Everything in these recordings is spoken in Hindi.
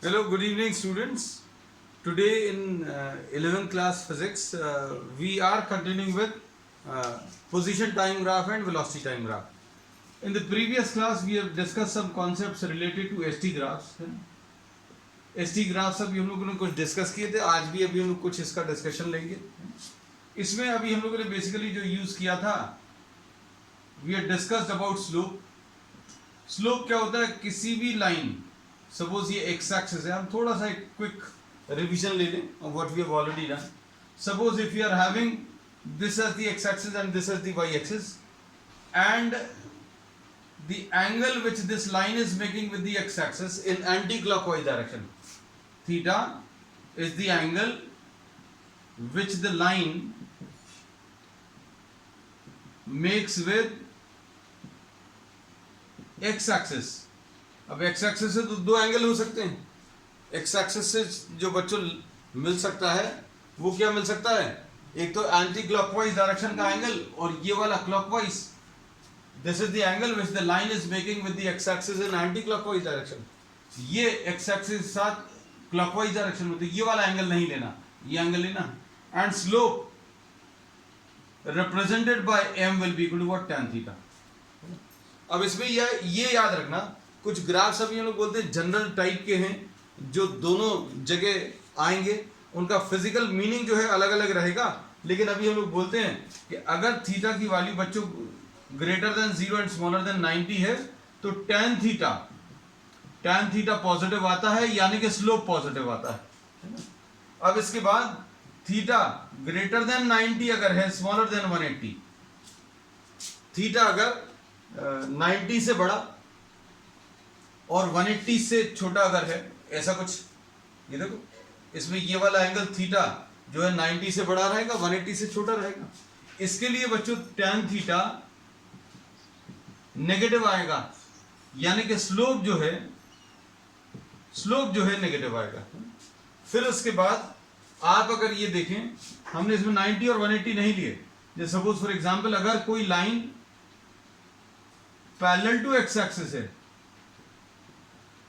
Hello, good evening, students. Today in 11th class physics, we are continuing with position time graph and velocity time graph. In the previous class, we have discussed some concepts related to ST graphs. ST graphs अभी हम लोगों ने कुछ डिस्कस किए थे, आज भी अभी हम लोग कुछ इसका डिस्कशन लेंगे. इसमें अभी हम लोगों ने बेसिकली जो यूज किया था, we had discussed about slope. Slope क्या होता है? किसी भी लाइन, सपोज ये एक्स एक्सिस है, हम थोड़ा सा एक क्विक रिवीजन ले लें of what we have already done. Suppose if you are having this as the x axis and this as the y axis, and the angle which this line is making with the x axis in anti clockwise direction, theta is the angle which the line makes with x axis. अब एक्स एक्सिस से तो दो एंगल हो सकते हैं. एक्स एक्सिस से जो बच्चों मिल सकता है वो क्या मिल सकता है? एक तो एंटी क्लॉकवाइज डायरेक्शन का एंगल और ये वाला clockwise. This is the angle which the line is making with the x axis in anti clockwise direction. ये एक्स एक्सिस के साथ क्लॉकवाइज डायरेक्शन में, तो ये वाला एंगल नहीं लेना, ये एंगल लेना. And slope represented by m will be equal to what? tan theta. अब इसमें ये याद रखना, कुछ ग्राफ्स अभी हम लोग बोलते हैं जनरल टाइप के हैं, जो दोनों जगह आएंगे, उनका फिजिकल मीनिंग जो है अलग अलग रहेगा. लेकिन अभी हम लोग बोलते हैं कि अगर थीटा की वैल्यू बच्चों greater than 0 and smaller than 90 है, तो tan थीटा पॉजिटिव आता है, यानी कि स्लोप पॉजिटिव आता है. अब इसके बाद थीटा ग्रेटर देन 90 अगर है, स्मॉलर देन 180, थीटा अगर 90 से बड़ा और 180 से छोटा अगर है, ऐसा कुछ, ये देखो इसमें ये वाला एंगल थीटा जो है 90 से बड़ा रहेगा, 180 से छोटा रहेगा. इसके लिए बच्चों tan थीटा नेगेटिव आएगा, यानी कि स्लोप जो है नेगेटिव आएगा. फिर उसके बाद आप अगर ये देखें, हमने इसमें 90 और 180 नहीं लिए. जैसे सपोज फॉर एग्जांपल, अगर कोई line parallel to x axis है,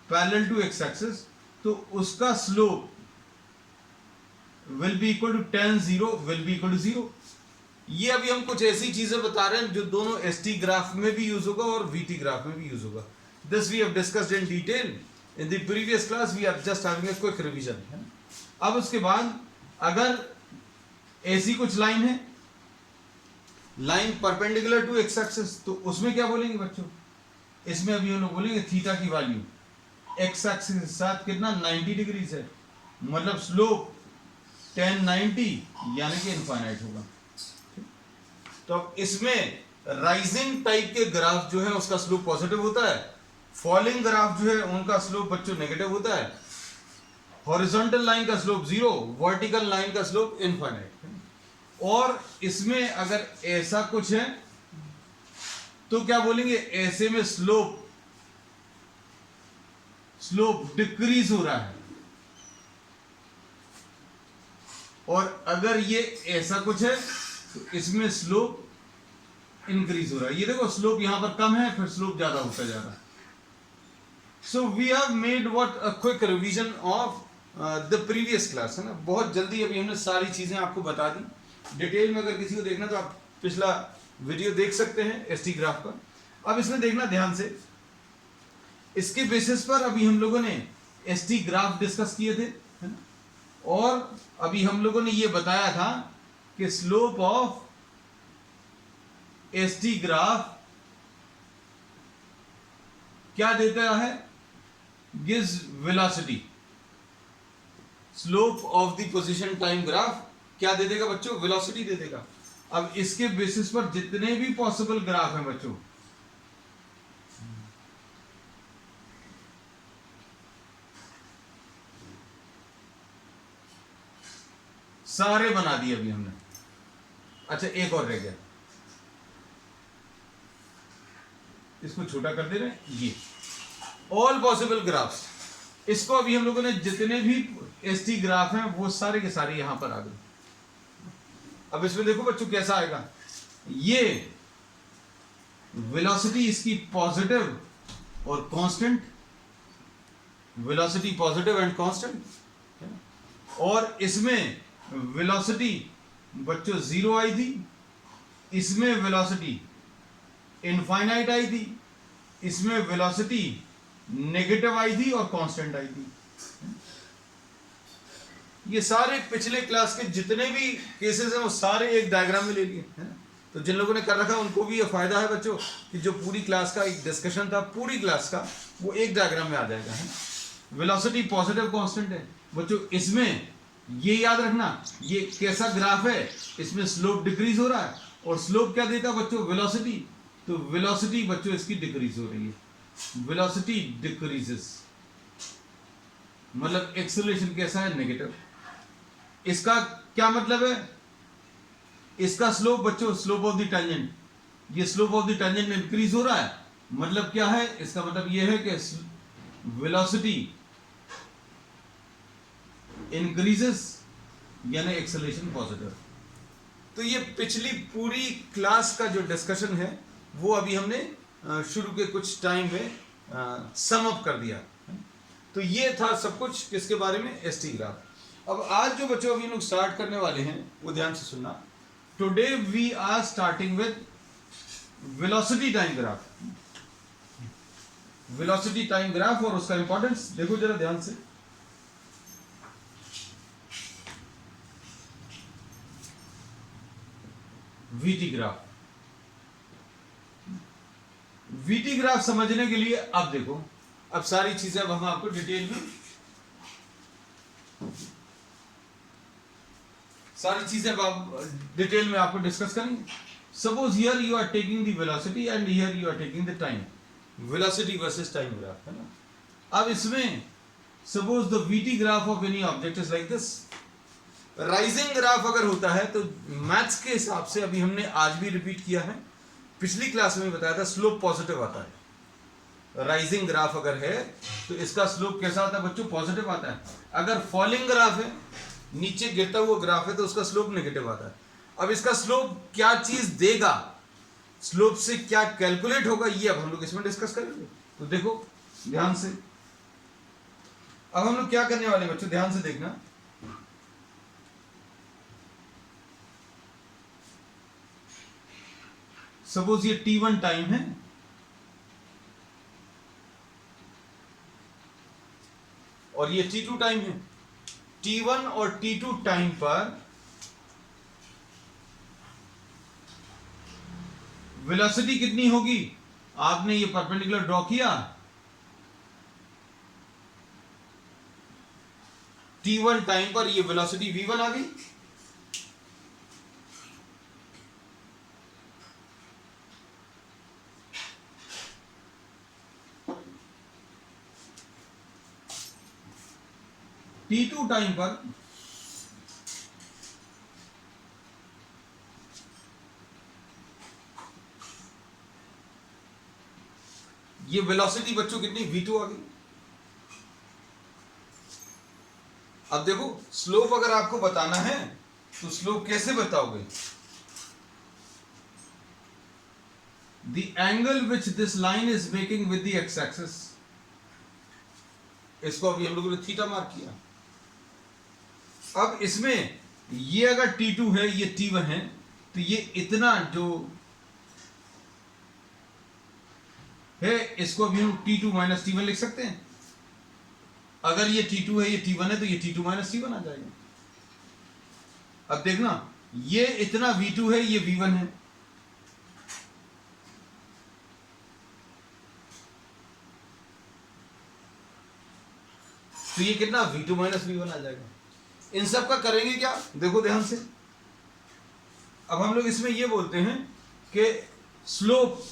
पैरेलल टू एक्स एक्सिस, तो उसका slope will be equal to tan 0 will be equal to 0. ये अभी हम कुछ ऐसी चीजें बता रहे हैं जो दोनों एसटी ग्राफ में भी यूज होगा और वीटी ग्राफ में भी यूज होगा. This we have discussed in detail in the previous class. We are just having a quick revision. अब उसके बाद अगर ऐसी कुछ लाइन है, line perpendicular to x axis, तो उसमें क्या बोलेंगे बच्चों? इसमें अभी हम लोग बोलेंगे थीटा की वैल्यू एक्स एक्सिस के साथ कितना? 90 डिग्रीज है, मतलब स्लोप tan 90 यानी कि इनफाइनाइट होगा. तो अब इसमें राइजिंग टाइप के ग्राफ जो है उसका स्लोप पॉजिटिव होता है, फॉलिंग ग्राफ जो है उनका स्लोप बच्चों नेगेटिव होता है. हॉरिजॉन्टल लाइन का स्लोप 0, वर्टिकल लाइन का स्लोप इनफाइनाइट. और इसमें अगर ऐसा कुछ है तो क्या बोलेंगे? ऐसे में स्लोप डिक्रीज हो रहा है. और अगर ये ऐसा कुछ है तो इसमें स्लोप इंक्रीज हो रहा है. ये देखो स्लोप यहां पर कम है, फिर स्लोप ज्यादा होता जा रहा है. So we have made what a quick revision of the previous class, है ना. बहुत जल्दी अभी हमने सारी चीजें आपको बता दी. डिटेल में अगर किसी को देखना तो आप पिछला वीडियो देख सकते हैं एसटी ग्राफ का. अब इसमें देखना ध्यान से, इसके बेसिस पर अभी हम लोगों ने एसटी ग्राफ डिस्कस किए थे, है ना. और अभी हम लोगों ने ये बताया था कि स्लोप ऑफ एसटी ग्राफ क्या देता है? Gives velocity. Slope of the position time graph क्या दे देगा बच्चों? वेलोसिटी दे देगा. अब इसके बेसिस पर जितने भी पॉसिबल ग्राफ हैं बच्चों, सारे बना दिए अभी हमने. अच्छा, एक और रह गया, इसको छोटा कर दे रहे हैं. ये ऑल पॉसिबल ग्राफ्स, इसको अभी हम लोगों ने जितने भी एसटी ग्राफ हैं वो सारे के सारे यहां पर आ गए. अब इसमें देखो बच्चों कैसा आएगा. ये वेलोसिटी इसकी पॉजिटिव और constant, velocity positive and constant, और इसमें वेलोसिटी बच्चों जीरो आई थी, इसमें वेलोसिटी इनफाइनाइट आई थी, इसमें वेलोसिटी नेगेटिव आई थी और कांस्टेंट आई थी। ये सारे पिछले क्लास के जितने भी केसेस हैं वो सारे एक डायग्राम में ले लिए, है ना। तो जिन लोगों ने कर रखा उनको भी ये फायदा है बच्चों कि जो पूरी क्लास का एक डिस्कशन था पूरी क्लास का वो एक डायग्राम में आ जाएगा, है। वेलोसिटी पॉजिटिव कांस्टेंट है बच्चों, इसमें ये याद रखना ये कैसा ग्राफ है, इसमें स्लोप डिक्रीज हो रहा है और स्लोप क्या देता है बच्चों, वेलोसिटी। तो वेलोसिटी बच्चों इसकी डिक्रीज हो रही है, वेलोसिटी डिक्रीजेस, मतलब एक्सेलरेशन कैसा है, नेगेटिव। इसका क्या मतलब है, इसका स्लोप बच्चों स्लोप ऑफ द टेंजेंट, ये slope of the tangent increase हो रहा है, मतलब क्या है, इसका मतलब ये है कि वेलोसिटी इंक्रीजेस यानी एक्सेलरेशन पॉजिटिव। तो ये पिछली पूरी क्लास का जो डिस्कशन है वो अभी हमने शुरू के कुछ टाइम में सम अप कर दिया। तो ये था सब कुछ किसके बारे में, एसटी ग्राफ। अब आज जो बच्चों अभी लोग स्टार्ट करने वाले हैं वो ध्यान से सुनना। Today we are starting with velocity time graph, velocity time graph, और उसका इंपॉर्टेंस देखो जरा ध्यान से। वीटी ग्राफ, वीटी ग्राफ समझने के लिए अब देखो, अब सारी चीजें अब हम आपको डिटेल में सारी चीजें अब डिटेल में आपको डिस्कस करेंगे। Suppose here you are taking the velocity and here you are taking the time, velocity versus time graph, है ना। अब इसमें suppose the VT graph of any object is like this. Rising graph अगर होता है तो मैथ्स के हिसाब से अभी हमने आज भी रिपीट किया है, पिछली क्लास में बताया था स्लोप पॉजिटिव आता है। राइजिंग ग्राफ अगर है तो इसका स्लोप कैसा आता है बच्चों, पॉजिटिव आता है। अगर फॉलिंग ग्राफ है, नीचे गिरता हुआ ग्राफ है, तो उसका स्लोप नेगेटिव आता है। अब इसका स्लोप क्या चीज देगा, स्लोप से क्या कैलकुलेट होगा, ये अब हम लोग इसमें डिस्कस करेंगे। तो देखो ध्यान से, अब हम लोग क्या करने वाले बच्चों, ध्यान से देखना। सपोज ये t1 टाइम है और ये t2 टाइम है। t1 और t2 टाइम पर वेलोसिटी कितनी होगी, आपने ये परपेंडिकुलर ड्रॉ किया, t1 टाइम पर ये वेलोसिटी v1 आ गई, t2 टाइम पर ये वेलोसिटी बच्चों कितनी, v2 आ गई। अब देखो स्लोप अगर आपको बताना है तो स्लोप कैसे बताओगे, the angle which this line is making with the x axis, इसको अभी हम लोगों ने थीटा मार्क किया। अब इसमें ये अगर t2 है, ये t1 है, तो ये इतना जो है इसको अभी हम t2 माइनस t1 लिख सकते हैं। अगर ये t2 है, ये t1 है, तो ये t2 माइनस t1 आ जाएगा। अब देखना ये इतना v2 है, ये v1 है, तो ये कितना v2 माइनस v1 आ जाएगा। इन सब का करेंगे क्या, देखो ध्यान से। अब हम लोग इसमें ये बोलते हैं कि slope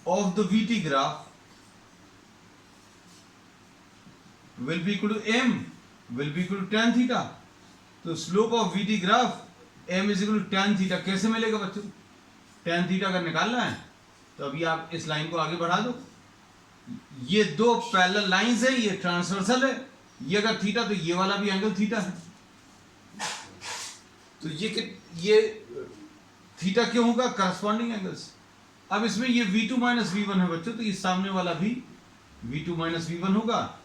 of the VT graph will be equal to m will be equal to tan theta। तो slope of VT graph m is equal to tan theta कैसे मिलेगा बच्चों, tan theta अगर निकालना है तो अभी आप इस लाइन को आगे बढ़ा दो, ये दो पैरेलल लाइंस है, ये ट्रांसवर्सल है, ये अगर थीटा तो ये वाला भी एंगल थीटा है। तो ये थीटा क्यों होगा? Corresponding angles. अब इसमें ये v2 माइनस v1 है बच्चों, तो ये सामने वाला भी v2 माइनस v1 होगा।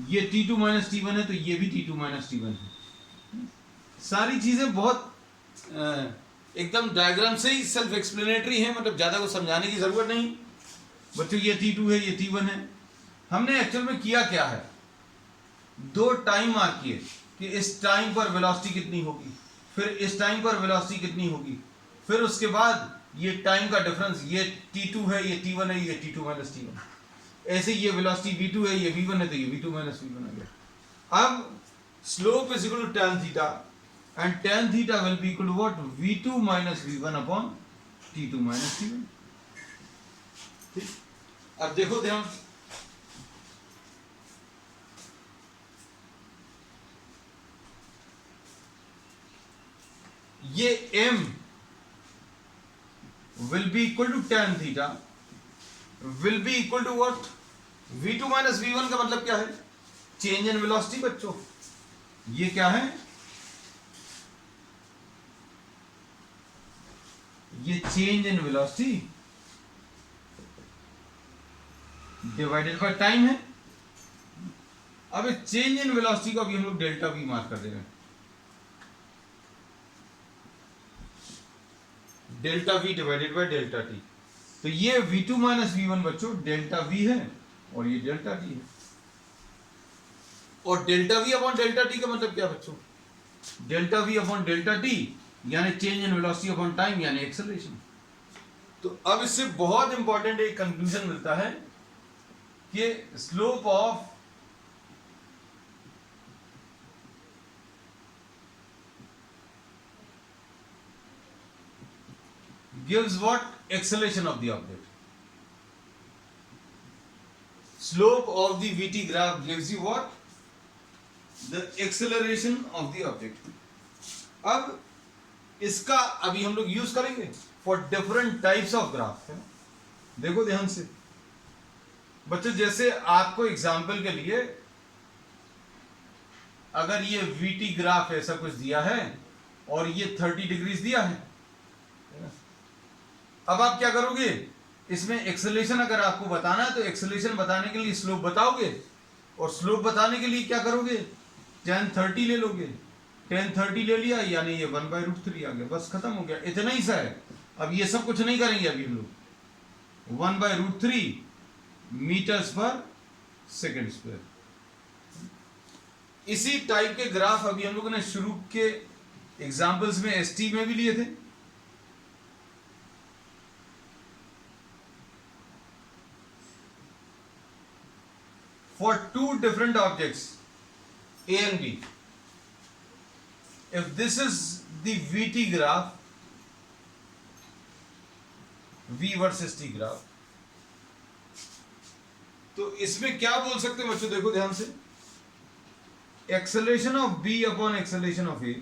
ये t2 माइनस t1 है, तो ये भी t2 माइनस t1 है। सारी चीजें बहुत एकदम डायग्राम से ही सेल्फ एक्सप्लेनेटरी है, मतलब ज्यादा को समझाने की जरूरत नहीं बच्चों। ये t2 है, ये t1 है। हमने एक्चुअल में किया क्या है, दो टाइम मार्क किए कि इस टाइम पर वेलोसिटी कितनी होगी, फिर इस टाइम पर वेलोसिटी कितनी होगी, फिर उसके बाद ये टाइम का डिफरेंस, ये t2 है, ये t1 है, ये t2 माइनस t1। ऐसे ये वेलोसिटी v2 है, ये v1 है, तो ये v2 माइनस v1 आ गया। अब slope is equal to tan theta and tan theta will be equal to what, v2 minus v1 upon t2 minus t1। ठीक, अब देखो ध्यान, ये m will be equal to tan theta will be equal to what, v2 minus v1 का मतलब क्या है, चेंज इन वेलोसिटी बच्चों। ये क्या है, ये change in velocity divided by time है। अब इस चेंज इन वेलोसिटी को अभी हम लोग डेल्टा वी मार्क कर दे रहे हैं, delta we divided by delta T. तो ये v2 माइनस v1 बच्चों डेल्टा v है और ये डेल्टा टी है। और delta v upon delta t का मतलब क्या बच्चों, delta v upon delta t यानी change in velocity upon time यानी एक्सेलरेशन। तो अब इससे बहुत इंपॉर्टेंट एक कंक्लूजन मिलता है कि slope of gives what, acceleration of the object. Slope of the VT graph gives you what, the acceleration of the object. अब इसका अभी हम लोग यूज करेंगे for different types of graph है। देखो ध्यान से बच्चों, जैसे आपको एग्जांपल के लिए अगर ये VT ग्राफ ऐसा कुछ दिया है और ये 30 डिग्रीज दिया है, अब आप क्या करोगे, इसमें एक्सेलरेशन अगर आपको बताना है तो एक्सेलरेशन बताने के लिए स्लोप बताओगे, और स्लोप बताने के लिए क्या करोगे, tan 30 ले लोगे। tan 30 ले लिया यानी ये 1/√3 आ गया, बस खत्म हो गया, इतना ही सा है। अब ये सब कुछ नहीं करेंगे अभी हम लोग, 1/√3 मीटर्स पर सेकेंड स्क्वायर। इसी टाइप के ग्राफ अभी हम लोगों ने शुरू के एग्जाम्पल्स में ST में भी लिए थे। For two different objects A and B, if this is the VT graph, V versus T graph, तो इसमें क्या बोल सकते हैं बच्चों, देखो ध्यान से, acceleration of B upon acceleration of A,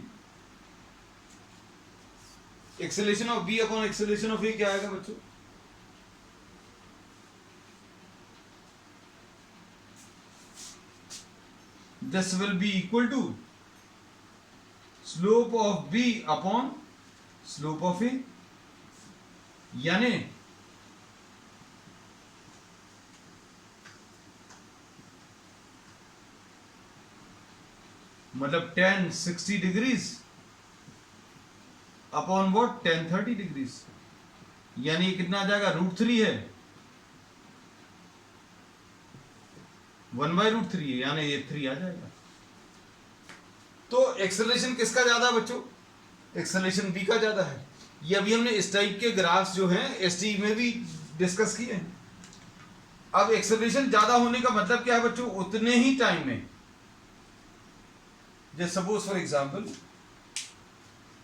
acceleration of B upon acceleration of A क्या आएगा बच्चों, this will be equal to slope of B upon slope of A, यानी मतलब tan 60 degrees upon what, tan 30 degrees, यानी कितना आ जाएगा, √3 है, 1/√3 है, यानी ये 3 आ जाएगा। तो एक्सेलरेशन किसका ज्यादा है बच्चों, एक्सेलरेशन B का ज्यादा है। ये अभी हमने इस टाइप के ग्राफ्स जो हैं ST में भी डिस्कस किए हैं। अब एक्सेलरेशन ज्यादा होने का मतलब क्या है बच्चों, उतने ही टाइम में, जैसे सपोज फॉर एग्जांपल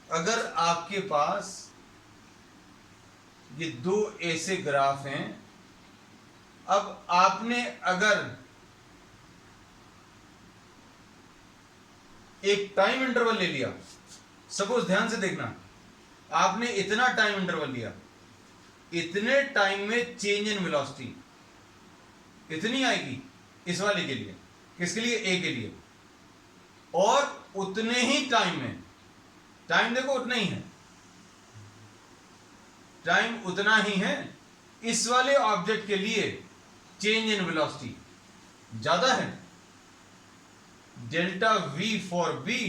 अगर आपके पास ये दो ऐसे ग्राफ हैं, अब आपने अगर एक टाइम इंटरवल ले लिया, सपोज ध्यान से देखना, आपने इतना टाइम इंटरवल लिया, इतने टाइम में चेंज इन वेलोसिटी इतनी आएगी इस वाले के लिए, किसके लिए, ए के लिए, और उतने ही टाइम में, टाइम देखो उतना ही है, टाइम उतना ही है, इस वाले ऑब्जेक्ट के लिए चेंज इन वेलोसिटी ज्यादा है, delta v for B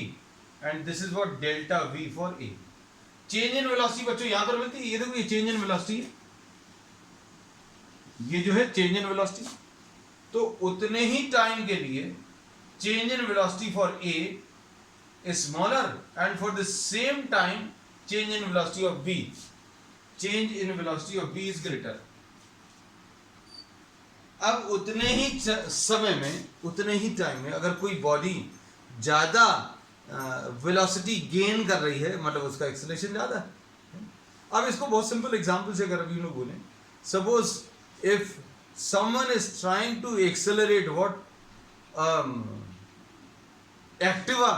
and this is what delta v for A. Change in velocity बच्चों यहां पर मिलती है, ये देखो ये चेंज इन वेलोसिटी है, ये जो है चेंज इन वेलोसिटी। तो उतने ही टाइम के लिए change in velocity for A is smaller and for the same time change in velocity of B, change in velocity of B is greater. अब उतने ही समय में, उतने ही टाइम में अगर कोई बॉडी ज्यादा वेलोसिटी गेन कर रही है, मतलब उसका एक्सेलरेशन ज्यादा है। अब इसको बहुत सिंपल एग्जांपल से अगर अभी लोग बोले, suppose if someone is trying to accelerate what Activa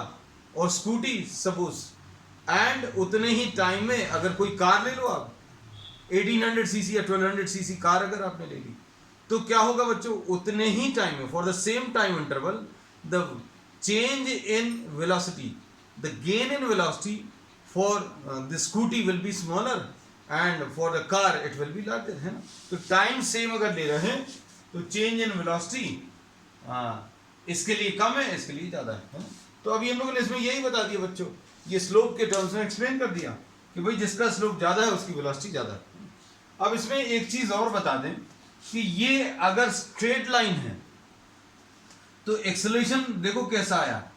और स्कूटी सपोज, एंड उतने ही टाइम में अगर कोई कार ले लो आप 1800 सीसी या 1200 सीसी कार अगर आपने ले ली, तो क्या होगा बच्चों, उतने ही टाइम में for the same time interval the change in velocity, the gain in velocity for the scooty will be smaller and for the car it will be larger, है ना। तो टाइम सेम अगर ले रहे हैं तो चेंज इन वेलोसिटी इसके लिए कम है, इसके लिए ज्यादा है ना। तो अभी हम लोगों ने इसमें यही बता दिया बच्चों, ये स्लोप के टर्म्स में एक्सप्लेन कर दिया कि भाई जिसका स्लोप ज्यादा है उसकी वेलोसिटी ज्यादा है। अब इसमें एक चीज और बता दें कि ये अगर स्ट्रेट लाइन है तो एक्सेलरेशन देखो कैसा आया,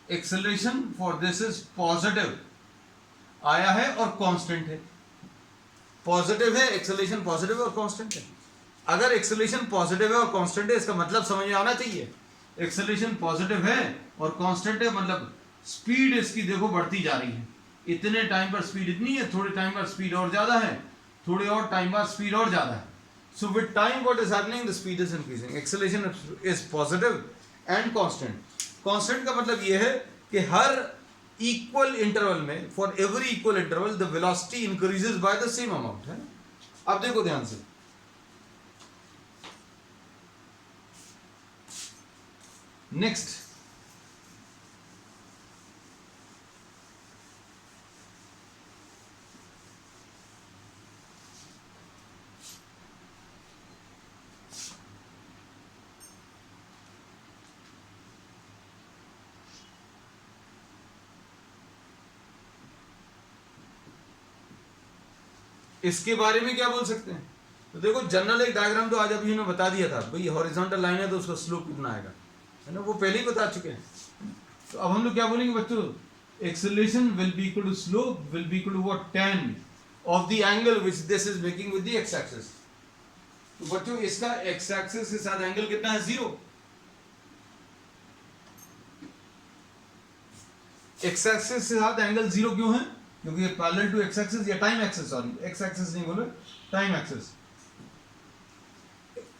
acceleration for this is positive आया है और कांस्टेंट है, पॉजिटिव है एक्सेलरेशन, पॉजिटिव है और कांस्टेंट है। अगर एक्सेलरेशन पॉजिटिव है और कांस्टेंट है, इसका मतलब समझ में आना चाहिए, एक्सेलरेशन पॉजिटिव है और कांस्टेंट है, मतलब स्पीड इसकी देखो बढ़ती जा रही है, इतने टाइम पर स्पीड इतनी है, थोड़े टाइम पर स्पीड और ज्यादा है, थोड़े और टाइम बाद स्पीड और ज्यादा है। So with time what is happening, the speed is increasing, acceleration is positive and constant। constant का मतलब ये है कि हर equal interval में, for every equal interval the velocity increases by the same amount, है। अब देखो ध्यान से, next इसके बारे में क्या बोल सकते हैं। तो देखो जनरल एक डायग्राम तो आज अभी उन्होंने बता दिया था, भाई हॉरिजॉन्टल लाइन है तो उसका स्लोप कितना आएगा, है ना, वो पहले ही बता चुके हैं। तो अब हम लोग क्या बोलेंगे बच्चों, acceleration will be equal to slope will be equal to what, tan of the angle which this is making with the x axis. तो बच्चों इसका एक्स एक्सिस के साथ एंगल कितना है, 0। एक्स एक्सिस के साथ एंगल 0 क्यों है, क्योंकि ये पैरेलल टू एक्स एक्सिस या time axis, sorry x axis नहीं बोले, टाइम एक्सिस,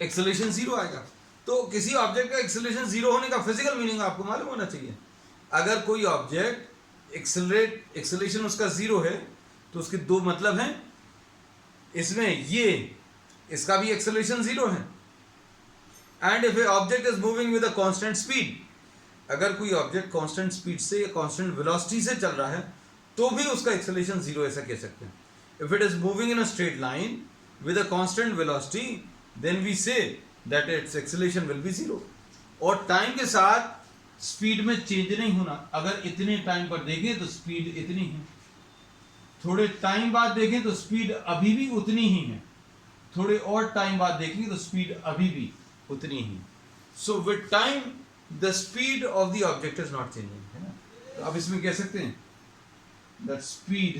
एक्सेलरेशन 0 आएगा। तो किसी ऑब्जेक्ट का एक्सेलरेशन 0 होने का फिजिकल मीनिंग आपको मालूम होना चाहिए। अगर कोई ऑब्जेक्ट एक्सेलरेशन उसका 0 है तो उसके दो मतलब हैं, इसमें ये इसका भी एक्सेलरेशन 0 है, and if A object is moving with a constant speed, अगर कोई ऑब्जेक्ट कांस्टेंट स्पीड से या कांस्टेंट वेलोसिटी से चल रहा है तो भी उसका एक्सेलरेशन 0 ऐसा कह सकते हैं। If it is moving in a straight line with a constant velocity then we say that its acceleration will be 0। और टाइम के साथ स्पीड में चेंज नहीं होना, अगर इतने टाइम पर देखें तो स्पीड इतनी है, थोड़े टाइम बाद देखें तो स्पीड अभी भी उतनी ही है, थोड़े और टाइम बाद देखेंगे तो स्पीड अभी भी उतनी ही। So with time the speed of the object is not changing, है ना। तो अब इसमें कह सकते हैं that speed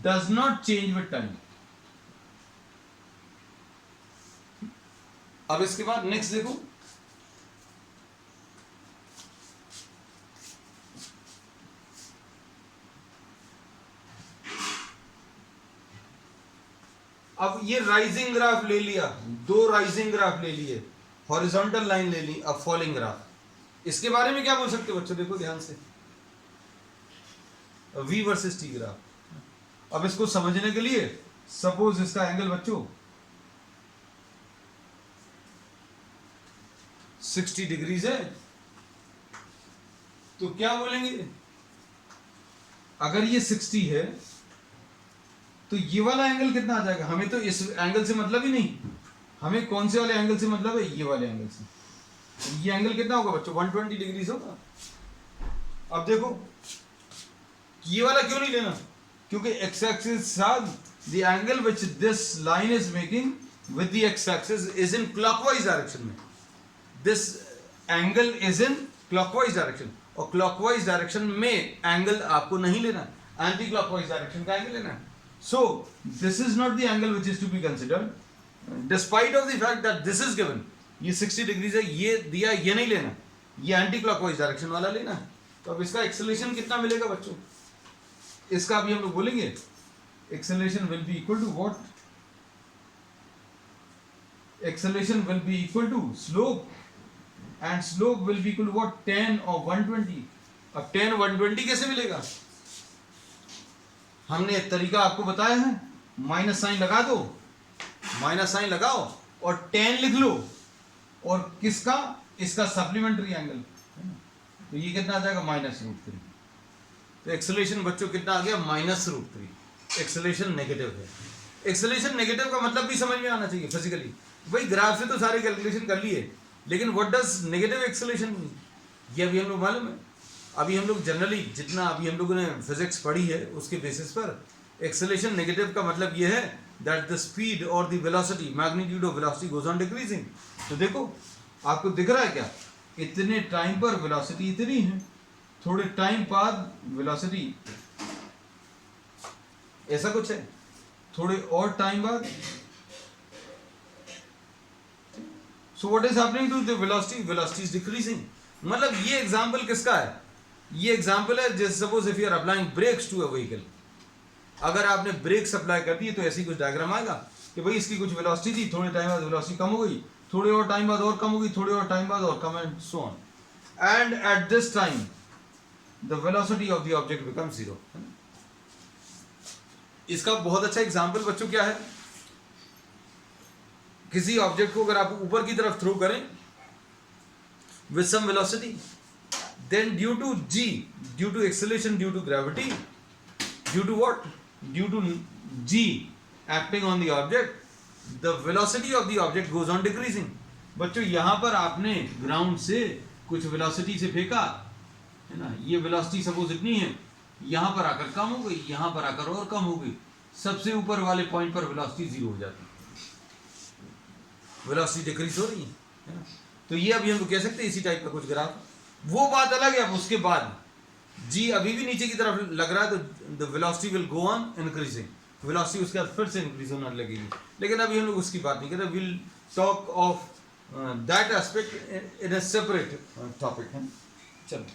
does not change with time। अब इसके बाद नेक्स्ट देखो, अब ये राइजिंग ग्राफ ले लिया, दो राइजिंग ग्राफ ले लिए, हॉरिजॉन्टल लाइन ले ली, अब फॉलिंग ग्राफ। इसके बारे में क्या बोल सकते हो बच्चों, देखो ध्यान से, V वर्सेस T ग्राफ। अब इसको समझने के लिए सपोज इसका एंगल बच्चों 60 डिग्रीज है, तो क्या बोलेंगे, अगर ये 60 है तो ये वाला एंगल कितना आ जाएगा, हमें तो इस एंगल से मतलब ही नहीं, हमें कौन से वाले एंगल से मतलब है, ये वाले एंगल से। ये एंगल कितना होगा बच्चों, 120 डिग्री होगा। अब देखो ये वाला क्यों नहीं लेना, क्योंकि एक्स एक्सिस साथ the angle which this line is making with the x axis is in clockwise direction में, this angle is in clockwise direction, और क्लॉकवाइज डायरेक्शन में एंगल आपको नहीं लेना, एंटी क्लॉकवाइज डायरेक्शन का एंगल लेना है। So this is not the angle which is to be considered despite of the fact that this is given, ये 60 डिग्रीज है, ये दिया, ये नहीं लेना, ये एंटी क्लॉकवाइज डायरेक्शन वाला लेना है। तो अब इसका एक्सेलरेशन कितना मिलेगा बच्चों, इसका अभी हम लोग बोलेंगे, acceleration will be equal to what, acceleration will be equal to slope, and slope will be equal to what, 10 और 120। अब 10 120 कैसे मिलेगा, हमने एक तरीका आपको बताया है, माइनस साइन लगा दो, माइनस साइन लगाओ और 10 लिख लो, और किसका, इसका सप्लीमेंट्री एंगल, तो ये कितना आ जाएगा, -√3। तो एक्सेलरेशन बच्चों कितना आ गया, -√3। एक्सेलरेशन नेगेटिव है। एक्सेलरेशन नेगेटिव का मतलब भी समझ में आना चाहिए फिजिकली, भाई ग्राफ से तो सारे कैलकुलेशन कर लिए, लेकिन व्हाट डज नेगेटिव एक्सेलरेशन, ये अभी हम लोग मालूम है, अभी हम लोग जनरली जितना अभी हम लोगों ने फिजिक्स पढ़ी है उसके बेसिस पर एक्सेलरेशन नेगेटिव का मतलब ये है दैट द स्पीड और the velocity, magnitude of velocity goes on decreasing. तो देखो आपको दिख रहा है क्या, इतने टाइम पर वेलोसिटी इतनी है, थोड़े टाइम बाद वेलोसिटी ऐसा कुछ है, थोड़े और टाइम बाद, so what is happening to the velocity, velocity is decreasing. मतलब ये एग्जांपल किसका है, ये एग्जांपल है जैसे suppose if you are applying brakes to a vehicle, अगर आपने ब्रेक्स अप्लाई कर दिए तो ऐसी कुछ डायग्राम आएगा कि भाई इसकी कुछ वेलोसिटी थी, थोड़े टाइम बाद वेलोसिटी कम हो गई, थोड़े और टाइम बाद और कम हो गई, थोड़े और टाइम बाद और कम, and so on, and at this time the velocity of the object become 0। इसका बहुत अच्छा एग्जांपल बच्चों क्या है, किसी ऑब्जेक्ट को अगर आप ऊपर की तरफ थ्रो करें with some velocity, then due to g, due to acceleration, due to gravity, due to what, due to g acting on the object, the velocity of the object goes on decreasing। बच्चों यहां पर आपने ग्राउंड से कुछ वेलोसिटी से फेंका है ना, ये वेलोसिटी सपोज इतनी है, यहां पर आकर कम हो गई, यहां पर आकर और कम हो गई, सबसे ऊपर वाले पॉइंट पर वेलोसिटी 0 हो जाती है, वेलोसिटी डिक्रीज हो रही है ना। तो ये अभी हम लोग कह सकते हैं इसी टाइप का कुछ ग्राफ, वो बात अलग है। अब उसके बाद जी अभी भी नीचे की तरफ लग रहा है तो the velocity will go on increasing, velocity उसके बाद फिर से इंक्रीज होने लगेगी, लेकिन अभी हम लोग उसकी बात नहीं कर रहे, will talk of that aspect in a separate topic है। चलो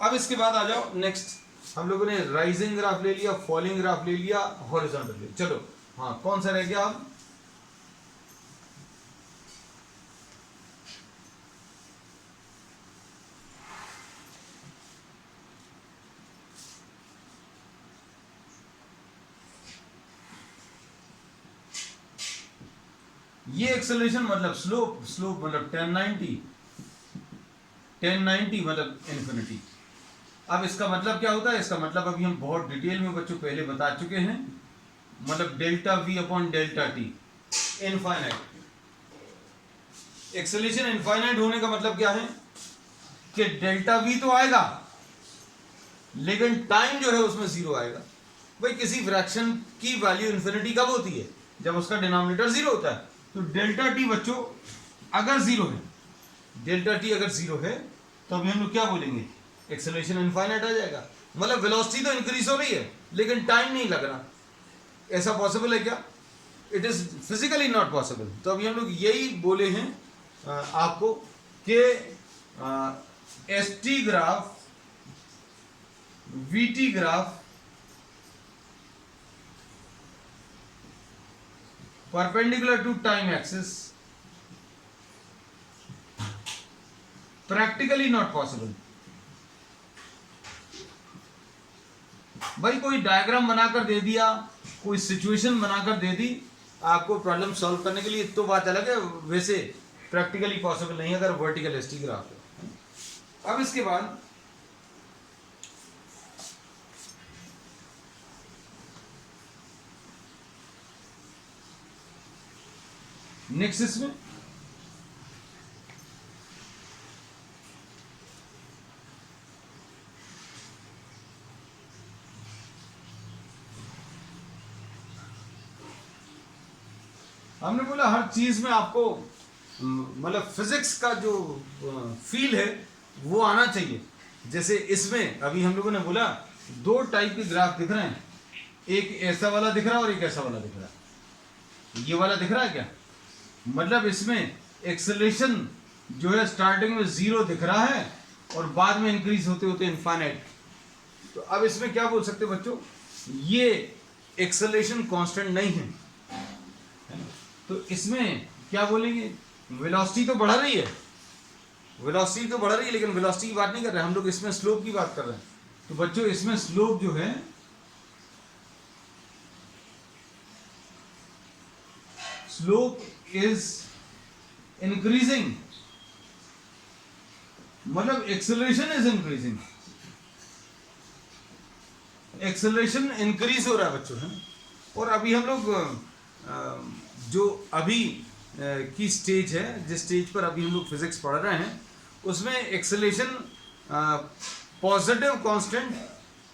अब इसके बाद आ जाओ नेक्स्ट, हम लोगों ने राइजिंग ग्राफ ले लिया, फॉलिंग ग्राफ ले लिया, हॉरिजॉन्टल ले लिया। चलो हाँ कौन सा रह गया अब, ये एक्सेलरेशन मतलब स्लोप, स्लोप मतलब 1090, 1090 मतलब इन्फिनिटी। अब इसका मतलब क्या होता है, इसका मतलब अभी हम बहुत डिटेल में बच्चों पहले बता चुके हैं, मतलब delta we upon delta T infinite. Acceleration infinite होने का मतलब क्या है कि डेल्टा वी तो आएगा लेकिन टाइम जो है उसमें 0 आएगा। भाई किसी फ्रैक्शन की वैल्यू इन्फिनिटी कब होती है, जब उसका डिनोमिनेटर 0 होता है। तो डेल्टा टी बच्चों अगर 0 है, डेल्टा टी अगर 0 है तो अभी हम लोग क्या बोलेंगे, एक्सेलरेशन इनफाइनाइट आ जाएगा। मतलब वेलोसिटी तो इंक्रीज हो रही है लेकिन टाइम नहीं लग रहा, ऐसा पॉसिबल है क्या, it is physically not possible. तो अभी हम लोग यही बोले हैं आपको कि S T graph, we T graph perpendicular to time axis practically not possible। भाई कोई डायग्राम बनाकर दे दिया, कोई सिचुएशन बनाकर दे दी आपको प्रॉब्लम सॉल्व करने के लिए, तो बात अलग है, वैसे प्रैक्टिकली पॉसिबल नहीं अगर वर्टिकल एसटी ग्राफ है। अब इसके बाद नेक्स्ट इसमें हमने बोला हर चीज में आपको मतलब फिजिक्स का जो फील है वो आना चाहिए। जैसे इसमें अभी हम लोगों ने बोला दो टाइप के ग्राफ दिख रहे हैं, एक ऐसा वाला दिख रहा है और एक ऐसा वाला दिख रहा है। ये वाला दिख रहा है क्या, मतलब इसमें एक्सेलरेशन जो है स्टार्टिंग में 0 दिख रहा है और बाद में इंक्रीज होते होते इनफाइनाइट। तो अब इसमें क्या बोल सकते बच्चों, ये एक्सेलरेशन कांस्टेंट नहीं है, तो इसमें क्या बोलेंगे, वेलोसिटी तो बढ़ रही है, वेलोसिटी तो बढ़ रही है, लेकिन वेलोसिटी की बात नहीं कर रहे हम लोग, इसमें स्लोप की बात कर रहे हैं। तो बच्चों इसमें स्लोप जो है स्लोप इज इंक्रीजिंग, मतलब acceleration is increasing, acceleration increase हो रहा है बच्चों, है ना। और अभी हम लोग जो अभी की स्टेज है, जिस स्टेज पर अभी हम लोग फिजिक्स पढ़ रहे हैं, उसमें एक्सेलरेशन पॉजिटिव कांस्टेंट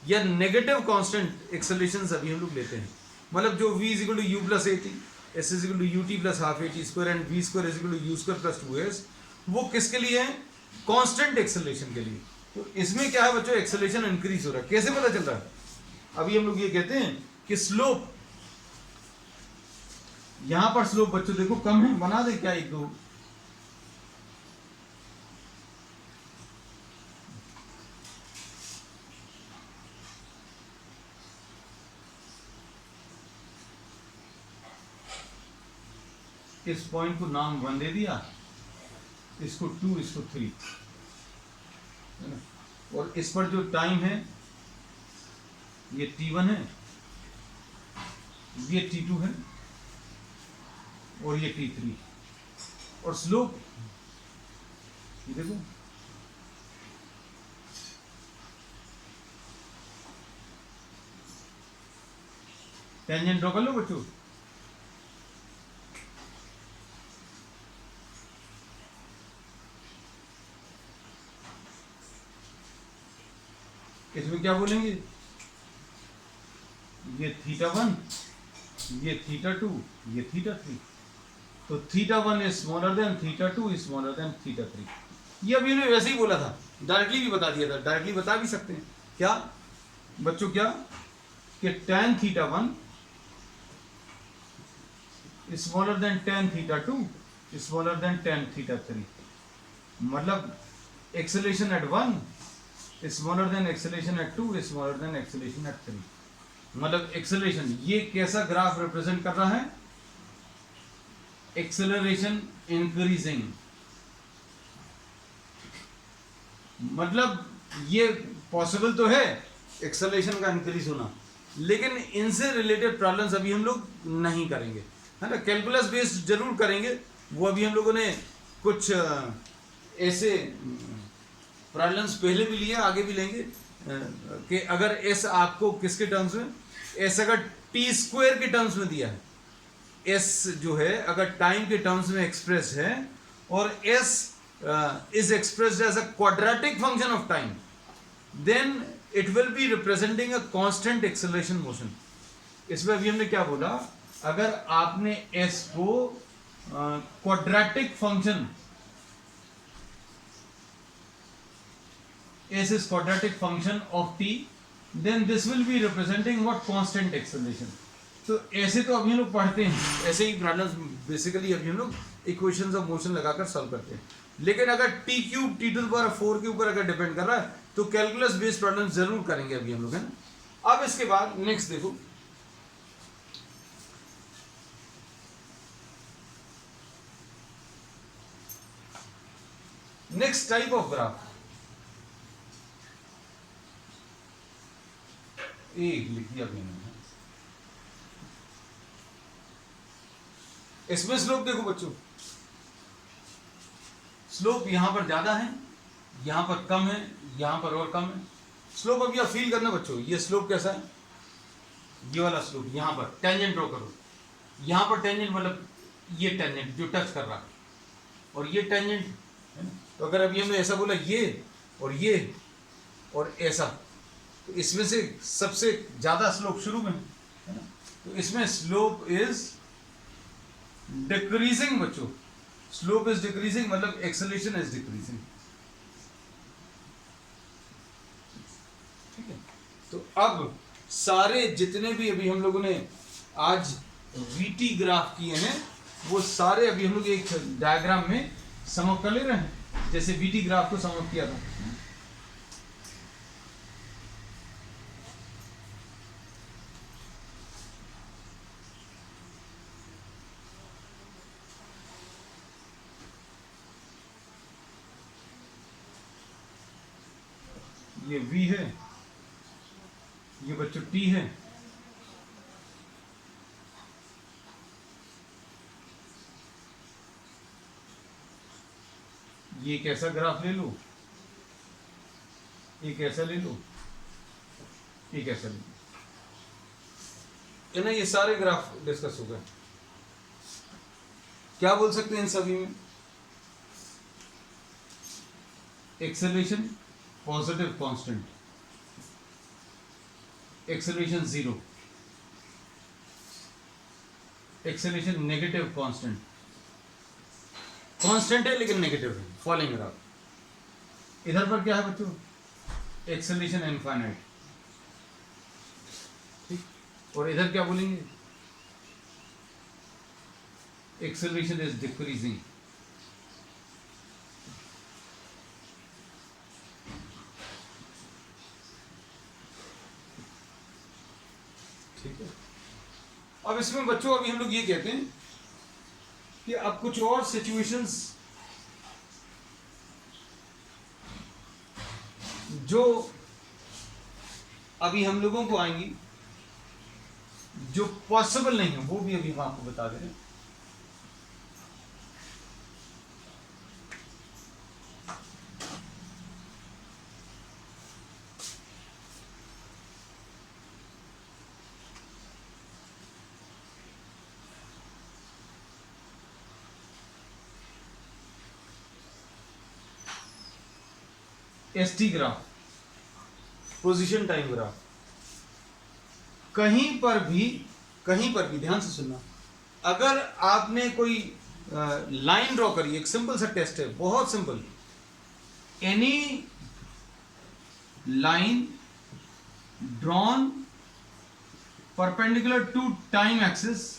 या नेगेटिव कांस्टेंट एक्सेलरेशन अभी हम लोग लेते हैं। मतलब जो v is equal to u plus a t, s is equal to u t plus half a t square and v square is equal to u square plus 2s, वो किसके लिए है, कांस्टेंट एक्सेलरेशन के लिए। तो इसमें क्या है बच्चों, एक्सेलरेशन इंक्रीज हो रहा है। कैसे पता चल रहा है, अभी हम लोग ये कहते हैं कि स्लोप, यहां पर स्लोप बच्चों देखो कम है, बना दे क्या एक दो, इस पॉइंट को नाम 1 दे दिया, इसको 2, इसको 3, है ना। और इस पर जो टाइम है ये t1 है, ये t2 है और ये t3, और स्लोप ये देखो टेंजेंट ड्रॉ कर लो बच्चों, इसमें क्या बोलेंगे, ये θ1, ये θ2, ये θ3, तो θ1 is smaller than θ2 is smaller than θ3। ये अभी उन्होंने वैसे ही बोला था, डायरेक्टली भी बता दिया था, डायरेक्टली बता भी सकते हैं क्या बच्चों, क्या कि tan θ1 is smaller than tan θ2 is smaller than tan θ3, मतलब acceleration at 1 is smaller than acceleration at 2 is smaller than acceleration at 3। मतलब एक्सेलरेशन ये कैसा ग्राफ रिप्रेजेंट कर रहा है, एक्सेलरेशन इंक्रीजिंग, मतलब ये पॉसिबल तो है एक्सेलरेशन का इंक्रीज होना, लेकिन इनसे रिलेटेड प्रॉब्लम्स अभी हम लोग नहीं करेंगे, है ना। कैलकुलस बेस्ड जरूर करेंगे, वो अभी हम लोगों ने कुछ ऐसे प्रॉब्लम्स पहले भी लिए, आगे भी लेंगे, कि अगर एस आपको किसके टर्म्स में, एस अगर टी स्क्वायर के टर्म्स में दिया है, एस जो है अगर टाइम के टर्म्स में एक्सप्रेस है और s is expressed as a quadratic function of time, then it will be representing a constant acceleration motion. इसमें अभी हमने क्या बोला, अगर आपने एस को quadratic function, s is quadratic function of t, then this will be representing what, constant acceleration। तो ऐसे तो अभी हम लोग पढ़ते हैं, ऐसे ही प्रॉब्लम्स बेसिकली अभी हम लोग इक्वेशंस ऑफ मोशन लगाकर सॉल्व करते हैं। लेकिन अगर t क्यूब t⁴ के ऊपर अगर डिपेंड कर रहा है तो कैलकुलस बेस्ड प्रॉब्लम जरूर करेंगे अभी हम लोग, है ना। अब इसके बाद नेक्स्ट देखो, नेक्स्ट टाइप ऑफ ग्राफ, एक लिख दिया मैंने, इसमें स्लोप देखो बच्चों, स्लोप यहां पर ज्यादा है, यहां पर कम है, यहां पर और कम है। स्लोप अभी आप फील करना बच्चों, ये स्लोप कैसा है, ये वाला स्लोप, यहां पर टेंजेंट ड्रॉ करो, यहां पर टेंजेंट मतलब ये टेंजेंट जो टच कर रहा है, और ये टेंजेंट है ना। तो अगर अभी हमने ऐसा बोला ये और ऐसा, तो इसमें से सबसे ज्यादा स्लोप शुरू में है ना, तो इसमें स्लोप इज डिक्रीजिंग बच्चों, स्लोप इज डिक्रीजिंग मतलब एक्सेलरेशन इज डिक्रीजिंग। ठीक है, तो अब सारे जितने भी अभी हम लोगों ने आज वीटी ग्राफ किए हैं वो सारे अभी हम लोग एक डायग्राम में समअप कर ले रहे हैं, जैसे वीटी ग्राफ को समअप किया था। ये V है, ये बच्चों T है, ये एक ऐसा ग्राफ ले लो, एक ऐसा ले लो, एक ऐसा ले लो, है ना। ये सारे ग्राफ डिस्कस हो गए। क्या बोल सकते हैं इन सभी में? Acceleration positive constant, acceleration zero, acceleration negative constant, constant है लेकिन नेगेटिव है, फॉलिंग ग्राफ। इधर पर क्या है बच्चों? एक्सेलरेशन इनफाइनाइट, ठीक। और इधर क्या बोलेंगे? Acceleration is decreasing. ठीक है, अब इसमें बच्चों अभी हम लोग ये कहते हैं कि अब कुछ और सिचुएशंस जो अभी हम लोगों को आएंगी जो पॉसिबल नहीं है वो भी अभी हम आपको बता दे रहे हैं। ST graph, position time graph, कहीं पर भी ध्यान से सुनना, अगर आपने कोई लाइन ड्रॉ करी, एक सिंपल सा टेस्ट है, बहुत simple, any line drawn perpendicular to time axis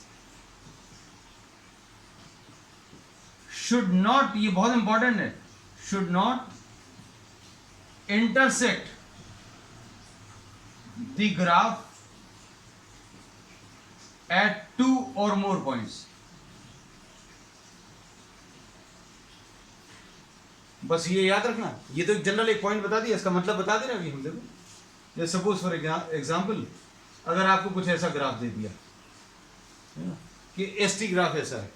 should not, ये बहुत इंपॉर्टेंट है, should not intersect the graph at two or more points। बस ये याद रखना, ये तो जनरल एक पॉइंट बता दिया, इसका मतलब बता दे रहे अभी हम देखो। जैसे सपोज फॉर एग्जांपल अगर आपको कुछ ऐसा ग्राफ दे दिया है ना कि एसटी ग्राफ ऐसा है,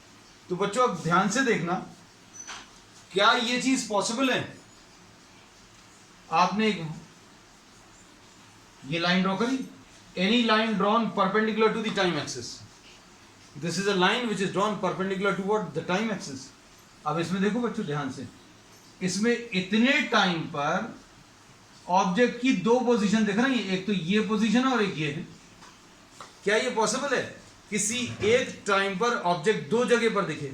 तो बच्चों अब ध्यान से देखना, क्या ये चीज पॉसिबल है? आपने एक ये लाइन ड्रॉ करी, any line drawn perpendicular to the time axis, this is a line which is drawn perpendicular to what the time axis. अब इसमें देखो बच्चों ध्यान से, इसमें इतने टाइम पर ऑब्जेक्ट की दो पोजीशन दिख रही है, एक तो ये पोजीशन है और एक ये है। क्या ये पॉसिबल है किसी एक टाइम पर ऑब्जेक्ट दो जगह पर दिखे?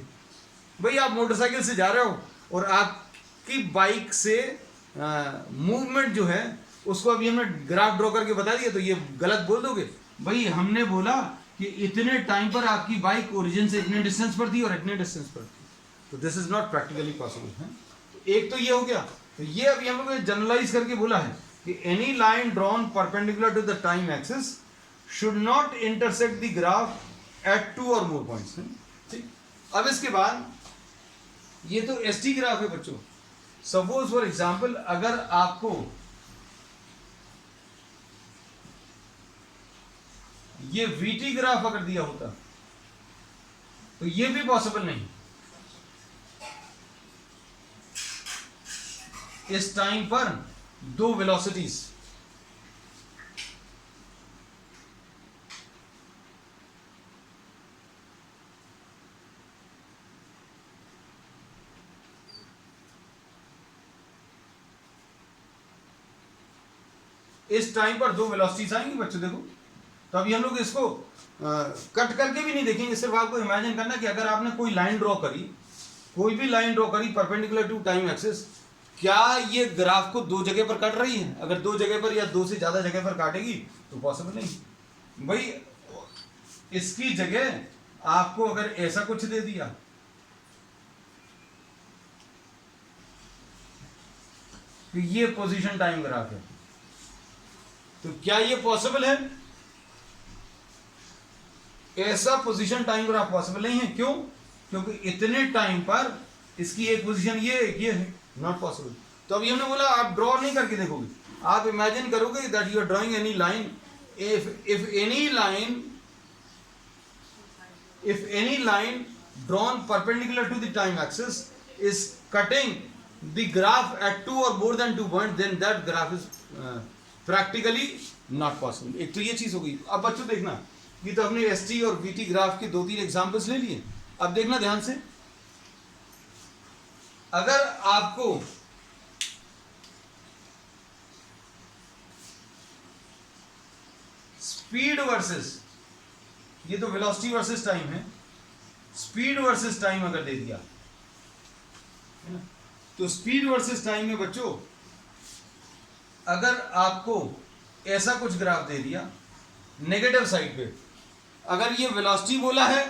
भाई आप मोटरसाइकिल से जा रहे हो और आपकी बाइक से मूवमेंट जो है उसको अभी हमने ग्राफ ड्रॉ करके बता दिया, तो ये गलत बोल दोगे? भाई हमने बोला कि इतने टाइम पर आपकी बाइक ओरिजिन से इतने डिस्टेंस पर थी और इतने डिस्टेंस पर थी, तो this is not practically possible है। तो एक तो ये हो गया, तो ये अभी हम लोग ने जनरलाइज करके बोला है कि any line drawn perpendicular to the time axis should not intersect the graph at two और मोर पॉइंट्स। ठीक, अब इसके बाद ये तो एसटी ग्राफ है बच्चों। सपोज फॉर एग्जाम्पल अगर आपको ये वीटी ग्राफ अगर दिया होता तो ये भी पॉसिबल नहीं। इस टाइम पर दो वेलोसिटीज, इस टाइम पर दो वेलोसिटीज आएंगी बच्चों, देखो। तो अभी हम लोग इसको कट करके भी नहीं देखेंगे, सिर्फ आपको इमेजिन करना कि अगर आपने कोई लाइन ड्रॉ करी, कोई भी लाइन ड्रॉ करी परपेंडिकुलर टू टाइम एक्सिस, क्या ये ग्राफ को दो जगह पर काट रही है? अगर दो जगह पर या दो से ज्यादा जगह पर काटेगी तो पॉसिबल नहीं। भाई इसकी जगह आपको अगर ऐसा कुछ दे दिया, तो ये पोजीशन टाइम ग्राफ है, तो क्या ये पॉसिबल है? ऐसा पोजीशन टाइम ग्राफ पॉसिबल नहीं है। क्यों? क्योंकि इतने टाइम पर इसकी एक पोजीशन ये है, नॉट पॉसिबल। तो अभी हमने बोला आप ड्रॉ नहीं करके देखोगे, आप इमेजिन करोगे that you are drawing any line, if any line drawn perpendicular to the time axis is cutting the graph at two or more than 2 points, then that graph is practically not possible। एक तो ये चीज हो गई। अब बच्चों देखना, ये तो हमने एसटी और वीटी ग्राफ के 2-3 एग्जांपल्स ले लिए। अब देखना ध्यान से, अगर आपको स्पीड वर्सेस, ये तो वेलोसिटी वर्सेस टाइम है, स्पीड वर्सेस टाइम अगर दे दिया, तो स्पीड वर्सेस टाइम में बच्चों अगर आपको ऐसा कुछ ग्राफ दे दिया नेगेटिव साइड पे, अगर ये वेलोसिटी बोला है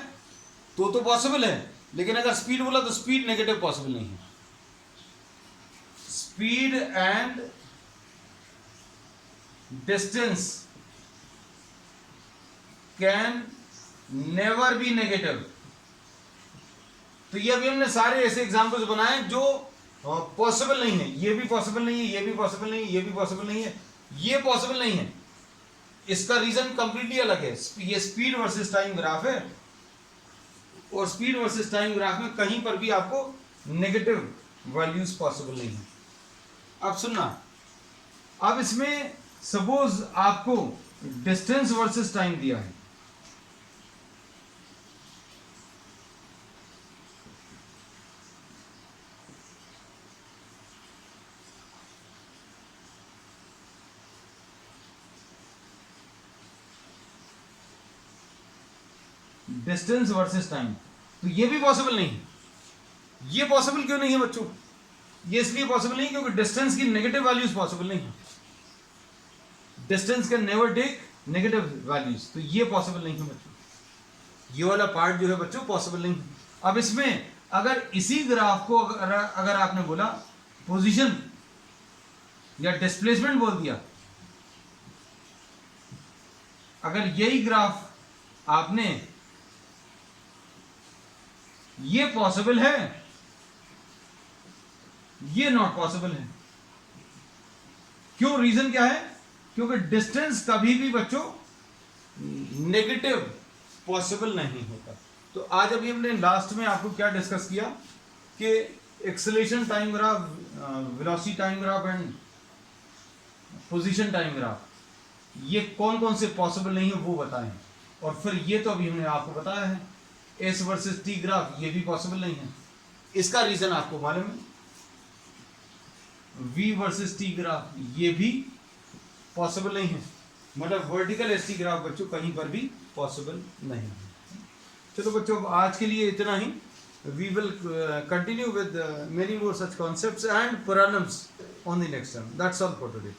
तो पॉसिबल है, लेकिन अगर स्पीड बोला तो स्पीड नेगेटिव पॉसिबल नहीं है। Speed and distance can never be negative. तो ये अभी हमने सारे ऐसे एग्जांपल्स बनाए जो पॉसिबल नहीं है। ये भी पॉसिबल नहीं है, ये भी पॉसिबल नहीं है, ये भी पॉसिबल नहीं है, ये पॉसिबल नहीं है। इसका रीजन कंप्लीटली अलग है। ये स्पीड वर्सेस टाइम ग्राफ है, और स्पीड वर्सेस टाइम ग्राफ में कहीं पर भी आपको नेगेटिव वैल्यूज पॉसिबल नहीं है। अब सुनना, अब इसमें सपोज आपको डिस्टेंस वर्सेस टाइम दिया है, डिस्टेंस वर्सेस टाइम, तो ये भी पॉसिबल नहीं है। ये पॉसिबल क्यों नहीं है बच्चों? ये इसलिए पॉसिबल नहीं क्योंकि डिस्टेंस की नेगेटिव वैल्यूज पॉसिबल नहीं है। Distance can never take negative values, तो ये पॉसिबल नहीं है बच्चों। ये वाला पार्ट जो है बच्चों पॉसिबल नहीं है। अब इसमें अगर इसी ग्राफ को अगर आपने बोला पोजीशन या डिस्प्लेसमेंट बोल दिया, अगर यही ग्राफ आपने, ये पॉसिबल है, ये नॉट पॉसिबल है। क्यों? रीजन क्या है? क्योंकि डिस्टेंस कभी भी बच्चों नेगेटिव पॉसिबल नहीं होता। तो आज अभी हमने लास्ट में आपको क्या डिस्कस किया कि acceleration time graph, velocity time graph and position time graph, ये कौन कौन से पॉसिबल नहीं है वो बताएं। और फिर ये तो अभी हमने आपको बताया है, एस वर्सेस टी ग्राफ, ये भी पॉसिबल नहीं है। इसका रीजन आपको मालूम है, वी वर्सेस टी ग्राफ, ये भी पॉसिबल नहीं है। मतलब वर्टिकल एस टी ग्राफ बच्चों कहीं पर भी पॉसिबल नहीं है। चलो बच्चों, आज के लिए इतना ही। We will continue with many more such concepts and problems on the next time. That's all for today.